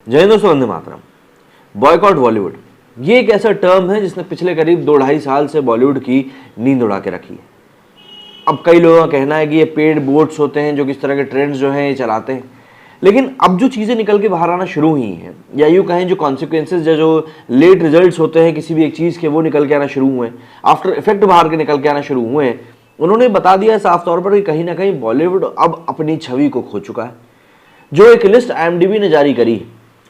जय हिंद दोस्तों, वंदे मातरम। बॉयकॉट बॉलीवुड, ये एक ऐसा टर्म है जिसने पिछले करीब 2-2.5 साल से बॉलीवुड की नींद उड़ा के रखी है। अब कई लोगों का कहना है कि ये पेड बोट्स होते हैं जो किस तरह के ट्रेंड्स जो हैं ये चलाते हैं, लेकिन अब जो चीज़ें निकल के बाहर आना शुरू हुई हैं, या यूँ कहें जो कॉन्सिक्वेंसेज या जो लेट रिजल्ट्स होते हैं किसी भी एक चीज़ के, वो निकल के आना शुरू हुए हैं, आफ्टर इफेक्ट बाहर के निकल के आना शुरू हुए हैं। उन्होंने बता दिया है साफ तौर पर कि कहीं ना कहीं बॉलीवुड अब अपनी छवि को खो चुका है। जो एक लिस्ट IMDb ने जारी करी,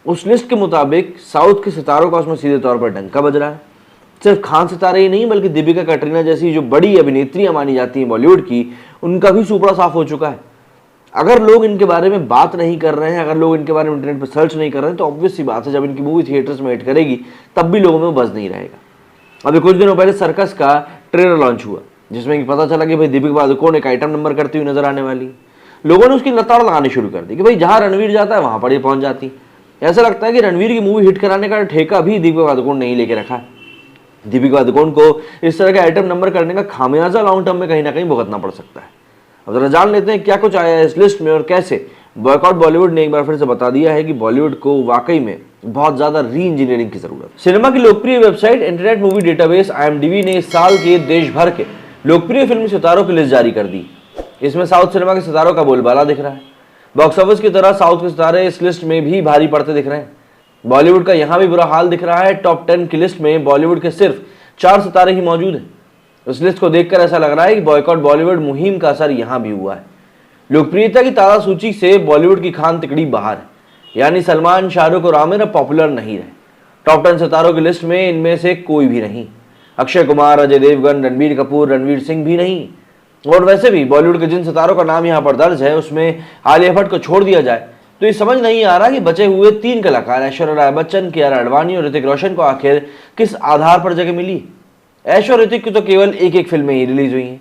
उस लिस्ट के मुताबिक साउथ के सितारों का उसमें सीधे तौर पर डंका बज रहा है। सिर्फ खान सितारे ही नहीं, बल्कि दीपिका, कैटरीना जैसी जो बड़ी अभिनेत्रियां मानी जाती हैं बॉलीवुड की, उनका भी सुपड़ा साफ हो चुका है। अगर लोग इनके बारे में बात नहीं कर रहे हैं, अगर लोग इनके बारे में इंटरनेट पर सर्च नहीं कर रहे हैं, तो ऑब्वियस सी बात है जब इनकी मूवी थिएटर्स में हिट करेगी तब भी लोगों में बज़ नहीं रहेगा। अभी कुछ दिनों पहले सर्कस का ट्रेलर लॉन्च हुआ, जिसमें पता चला कि भाई दीपिका पादुकोण एक आइटम नंबर करती हुई नजर आने वाली है। लोगों ने उसकी लताड़ लगानी शुरू कर दी कि भाई जहां रणवीर जाता है वहां पर ये पहुंच जाती। ऐसा लगता है कि रणवीर की मूवी हिट कराने का ठेका भी दीपिका पादुकोण नहीं लेके रखा है। दीपिका पादुकोण को इस तरह के आइटम नंबर करने का खामियाजा लॉन्ग टर्म में कहीं ना कहीं भुगतना पड़ सकता है। अब जरा जान लेते हैं क्या कुछ आया है इस लिस्ट में और कैसे बॉयकॉट बॉलीवुड ने एक बार फिर से बता दिया है कि बॉलीवुड को वाकई में बहुत ज्यादा री इंजीनियरिंग की जरूरत है। सिनेमा की लोकप्रिय website internet movie database IMDb ने इस साल के देश भर के लोकप्रिय फिल्मी सितारों की लिस्ट जारी कर दी। इसमें साउथ सिनेमा के सितारों का बोलबाला दिख रहा है। बॉक्स ऑफिस की तरह साउथ के सितारे इस लिस्ट में भी भारी पड़ते दिख रहे हैं। बॉलीवुड का यहां भी बुरा हाल दिख रहा है। टॉप 10 की लिस्ट में बॉलीवुड के सिर्फ 4 सितारे ही मौजूद हैं। इस लिस्ट को देखकर ऐसा लग रहा है कि बॉयकॉट बॉलीवुड मुहिम का असर यहां भी हुआ है। लोकप्रियता की ताजा सूची से बॉलीवुड की खान तिकड़ी बाहर है, यानी सलमान, शाहरुख और आमिर अब पॉपुलर नहीं रहे। टॉप 10 सितारों की लिस्ट में इनमें से कोई भी नहीं। अक्षय कुमार, अजय देवगन, रणबीर कपूर, रणवीर सिंह भी नहीं। और वैसे भी बॉलीवुड के जिन सितारों का नाम यहाँ पर दर्ज है, उसमें आलिया भट्ट को छोड़ दिया जाए तो ये समझ नहीं आ रहा कि बचे हुए 3 कलाकार ऐश्वर्या राय बच्चन, कियारा आडवाणी और ऋतिक रोशन को आखिर किस आधार पर जगह मिली। ऐश और ऋतिक की तो केवल एक फिल्में ही रिलीज हुई हैं।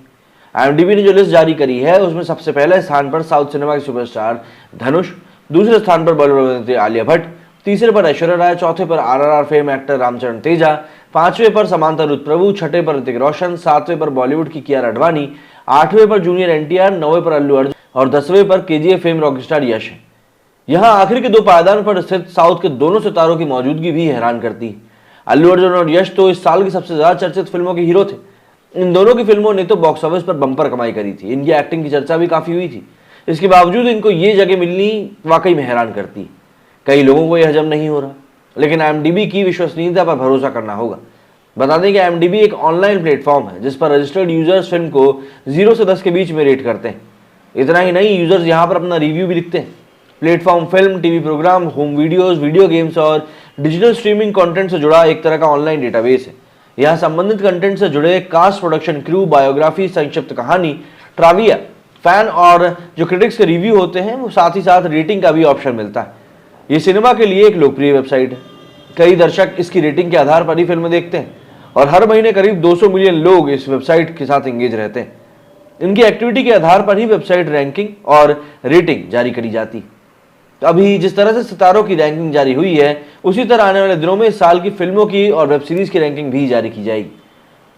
IMDb ने जो लिस्ट जारी करी है उसमें सबसे पहले स्थान पर साउथ सिनेमा के सुपरस्टार धनुष, दूसरे स्थान पर बॉलीवुड अभिनेत्री आलिया भट्ट, तीसरे पर ऐश्वर्या राय, चौथे पर RRR fame actor Ramcharan Teja, 5वें पर समांता रुत प्रभु, 6ठे पर ऋतिक रोशन, 7वें पर बॉलीवुड की कियारा आडवाणी, 8वें पर जूनियर NTR, 9वें पर अल्लू अर्जुन और 10वें पर KGF फेम रॉकस्टार यश है। यहाँ आखिर के 2 पायदान पर स्थित साउथ के दोनों सितारों की मौजूदगी भी हैरान करती है। अल्लू अर्जुन और यश तो इस साल की सबसे ज्यादा चर्चित फिल्मों के हीरो थे। इन दोनों की फिल्मों ने तो बॉक्स ऑफिस पर बम्पर कमाई करी थी। इनकी एक्टिंग की चर्चा भी काफी हुई थी। इसके बावजूद इनको ये जगह मिलनी वाकई में हैरान करती। कई लोगों को यह हजम नहीं हो रहा, लेकिन IMDb की विश्वसनीयता पर भरोसा करना होगा। बता दें कि IMDb एक ऑनलाइन प्लेटफॉर्म है जिस पर रजिस्टर्ड यूजर्स फिल्म को 0 से 10 के बीच में रेट करते हैं। इतना ही नहीं, यूजर्स यहाँ पर अपना रिव्यू भी लिखते हैं। Platform film, TV program, home videos, video games और डिजिटल स्ट्रीमिंग कंटेंट से जुड़ा एक तरह का ऑनलाइन डेटाबेस है। यहाँ संबंधित कंटेंट से जुड़े कास्ट, प्रोडक्शन क्रू, बायोग्राफी, संक्षिप्त कहानी, ट्राविया, फैन और जो क्रिटिक्स के रिव्यू होते हैं, वो साथ ही साथ रेटिंग का भी ऑप्शन मिलता है। ये सिनेमा के लिए एक लोकप्रिय वेबसाइट है। कई दर्शक इसकी रेटिंग के आधार पर ही फिल्में देखते हैं और हर महीने करीब 200 मिलियन लोग इस वेबसाइट के साथ एंगेज रहते हैं। इनकी एक्टिविटी के आधार पर ही वेबसाइट रैंकिंग और रेटिंग जारी करी जाती है। तो अभी जिस तरह से सितारों की रैंकिंग जारी हुई है, उसी तरह आने वाले दिनों में इस साल की फिल्मों की और वेब सीरीज की रैंकिंग भी जारी की जाएगी।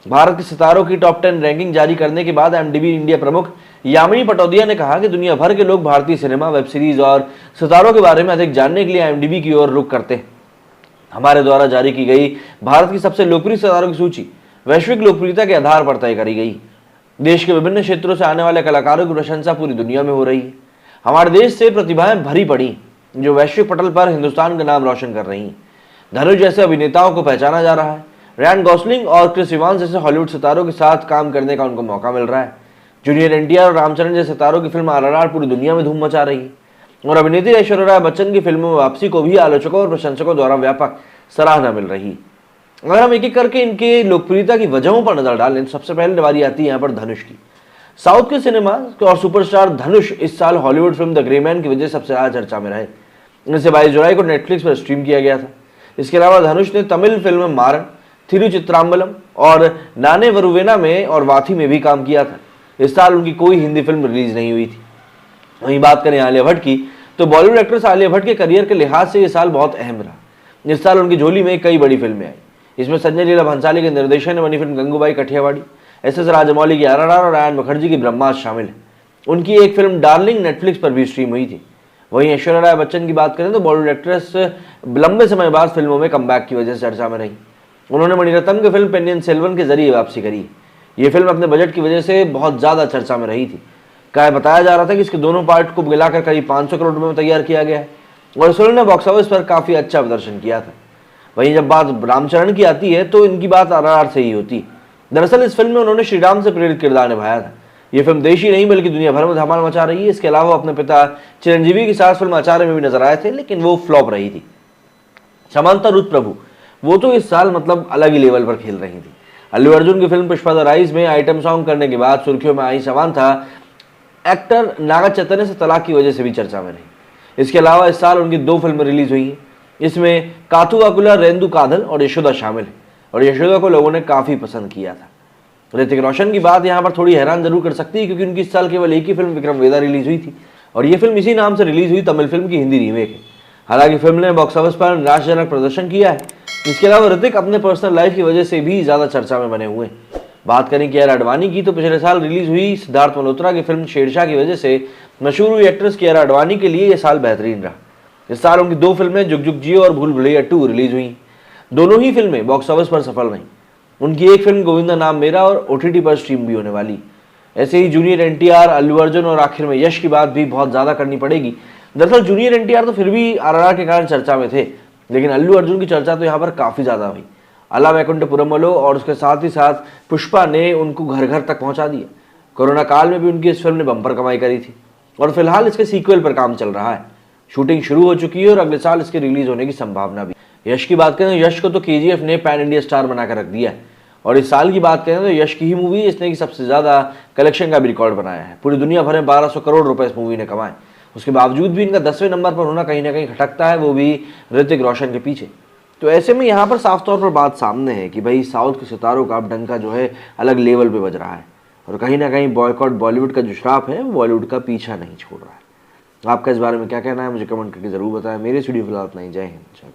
भारत के सितारों की टॉप 10 रैंकिंग जारी करने के बाद IMDb इंडिया प्रमुख यामिनी पटौदिया ने कहा कि दुनिया भर के लोग भारतीय सिनेमा, वेब सीरीज और सितारों के बारे में अधिक जानने के लिए IMDb की ओर रुख करते हैं। हमारे द्वारा जारी की गई भारत की सबसे लोकप्रिय सितारों की सूची वैश्विक लोकप्रियता के आधार पर तय करी गई। देश के विभिन्न क्षेत्रों से आने वाले कलाकारों की प्रशंसा पूरी दुनिया में हो रही है। हमारे देश से प्रतिभाएं भरी पड़ी जो वैश्विक पटल पर हिंदुस्तान का नाम रोशन कर रही हैं। धनुष जैसे अभिनेताओं को पहचाना जा रहा है। रयान गॉसलिंग और क्रिस इवांस जैसे हॉलीवुड सितारों के साथ काम करने का उनको मौका मिल रहा है। जूनियर NTR और रामचरण जैसे सितारों की फिल्म RRR पूरी दुनिया में धूम मचा रही है। और अभिनेत्री ऐश्वर्या राय बच्चन की फिल्मों में वापसी को भी आलोचकों और प्रशंसकों द्वारा व्यापक सराहना मिल रही है। अगर हम एक एक करके इनके लोकप्रियता की वजहों पर नजर डालें तो सबसे पहले बारी आती है यहाँ पर धनुष की। साउथ के सिनेमा और सुपरस्टार धनुष इस साल Hollywood film the grey man की वजह से सबसे ज्यादा चर्चा में रहे। इसे 22 जुलाई को नेटफ्लिक्स पर स्ट्रीम किया गया था। इसके अलावा धनुष ने तमिल फिल्म मारन, थिरुचित्राम्बलम और नाने वरुवेना में और वाथी में भी काम किया था। इस साल उनकी कोई हिंदी फिल्म रिलीज नहीं हुई थी। वहीं बात करें आलिया भट्ट की तो बॉलीवुड एक्ट्रेस आलिया भट्ट के करियर के लिहाज से यह साल बहुत अहम रहा। इस साल उनकी झोली में कई बड़ी फिल्में आई। इसमें संजय लीला भंसाली के निर्देशन में बनी फिल्म गंगूबाई कठियावाड़ी, SS राजमौली की RRR और आयन मुखर्जी की ब्रह्मास्त्र शामिल है। उनकी एक फिल्म डार्लिंग नेटफ्लिक्स पर भी स्ट्रीम हुई थी। वहीं ऐश्वर्या राय बच्चन की बात करें तो बॉलीवुड एक्ट्रेस लंबे समय बाद फिल्मों में कमबैक की वजह से चर्चा में रही। उन्होंने मणिरत्नम की फिल्म पेनियन सेल्वन के जरिए वापसी करी। ये फिल्म अपने बजट की वजह से बहुत ज़्यादा चर्चा में रही थी। बताया जा रहा था कि इसके दोनों पार्ट को मिलाकर करीब 500 करोड़ रुपए में तैयार किया गया है और इस फिल्म ने बॉक्स ऑफिस पर काफ़ी अच्छा प्रदर्शन किया था। वहीं जब बात रामचरण की आती है तो इनकी बात RRR से ही होती है। दरअसल इस फिल्म में उन्होंने श्री राम से प्रेरित किरदार निभाया था। ये फिल्म देश ही नहीं बल्कि दुनिया भर में धमाल मचा रही है। इसके अलावा अपने पिता चिरंजीवी के साथ फिल्म आचार्य में भी नजर आए थे, लेकिन वो फ्लॉप रही थी। समांता रुत प्रभु वो तो इस साल मतलब अलग ही लेवल पर खेल रही थी। अल्लू अर्जुन की फिल्म पुष्पा द राइज में आइटम सॉन्ग करने के बाद सुर्खियों में आई समांता एक्टर नागा चैतन्य से तलाक की वजह से भी चर्चा में रही। इसके अलावा इस साल उनकी 2 फिल्में रिलीज हुई हैं। इसमें काथू वाकुला रेंदु कादल और यशोदा शामिल है और यशोदा को लोगों ने काफ़ी पसंद किया था। ऋतिक रोशन की बात यहाँ पर थोड़ी हैरान जरूर कर सकती है क्योंकि उनकी इस साल केवल एक ही फिल्म विक्रम वेदा रिलीज हुई थी और ये फिल्म इसी नाम से रिलीज हुई तमिल फिल्म की हिंदी रीमेक है। हालांकि फिल्म ने बॉक्स ऑफिस पर निराशाजनक प्रदर्शन किया है। इसके अलावा ऋतिक अपने पर्सनल लाइफ की वजह से भी ज़्यादा चर्चा में बने हुए हैं। बात करें कियारा आडवाणी की तो पिछले साल रिलीज हुई सिद्धार्थ मल्होत्रा की फिल्म शेरशाह की वजह से मशहूर हुई एक्ट्रेस कियारा आडवाणी के लिए यह साल बेहतरीन रहा। इस साल उनकी 2 फिल्में जुग जुग जियो और भूल भुलैया 2 रिलीज हुई। दोनों ही फिल्में बॉक्स ऑफिस पर सफल रहीं। उनकी एक फिल्म गोविंदा नाम मेरा और OTT पर स्ट्रीम भी होने वाली। ऐसे ही जूनियर NTR, अल्लू अर्जुन और आखिर में यश की बात भी बहुत ज़्यादा करनी पड़ेगी। दरअसल जूनियर NTR तो फिर भी RRR के कारण चर्चा में थे, लेकिन अल्लू अर्जुन की चर्चा तो यहाँ पर काफ़ी ज़्यादा हुई। अला वैकुंठपुरमलो और उसके साथ ही साथ पुष्पा ने उनको घर घर तक पहुँचा दिया। कोरोना काल में भी उनकी इस फिल्म ने बम्पर कमाई करी थी और फिलहाल इसके सीक्वल पर काम चल रहा है। शूटिंग शुरू हो चुकी है और अगले साल इसके रिलीज होने की संभावना भी। यश की बात करें तो यश को तो KGF ने पैन इंडिया स्टार बनाकर रख दिया है और इस साल की बात करें तो यश की ही मूवी इसने की सबसे ज़्यादा कलेक्शन का भी रिकॉर्ड बनाया है। पूरी दुनिया भर में 1200 करोड़ रुपए इस मूवी ने कमाए। उसके बावजूद भी इनका 10वें नंबर पर होना कहीं ना कहीं खटकता है, वो भी ऋतिक रोशन के पीछे। तो ऐसे में यहाँ पर साफ तौर पर बात सामने है कि भाई साउथ के सितारों का अब डंका जो है अलग लेवल पे बज रहा है और कहीं ना कहीं बॉयकॉट बॉलीवुड का जो श्राप है वो बॉलीवुड का पीछा नहीं छोड़ रहा है। आपका इस बारे में क्या कहना है मुझे कमेंट करके जरूर बताएं। मेरे स्टूडियो फिलहाल इतना ही। जय हिंद, जय भारत।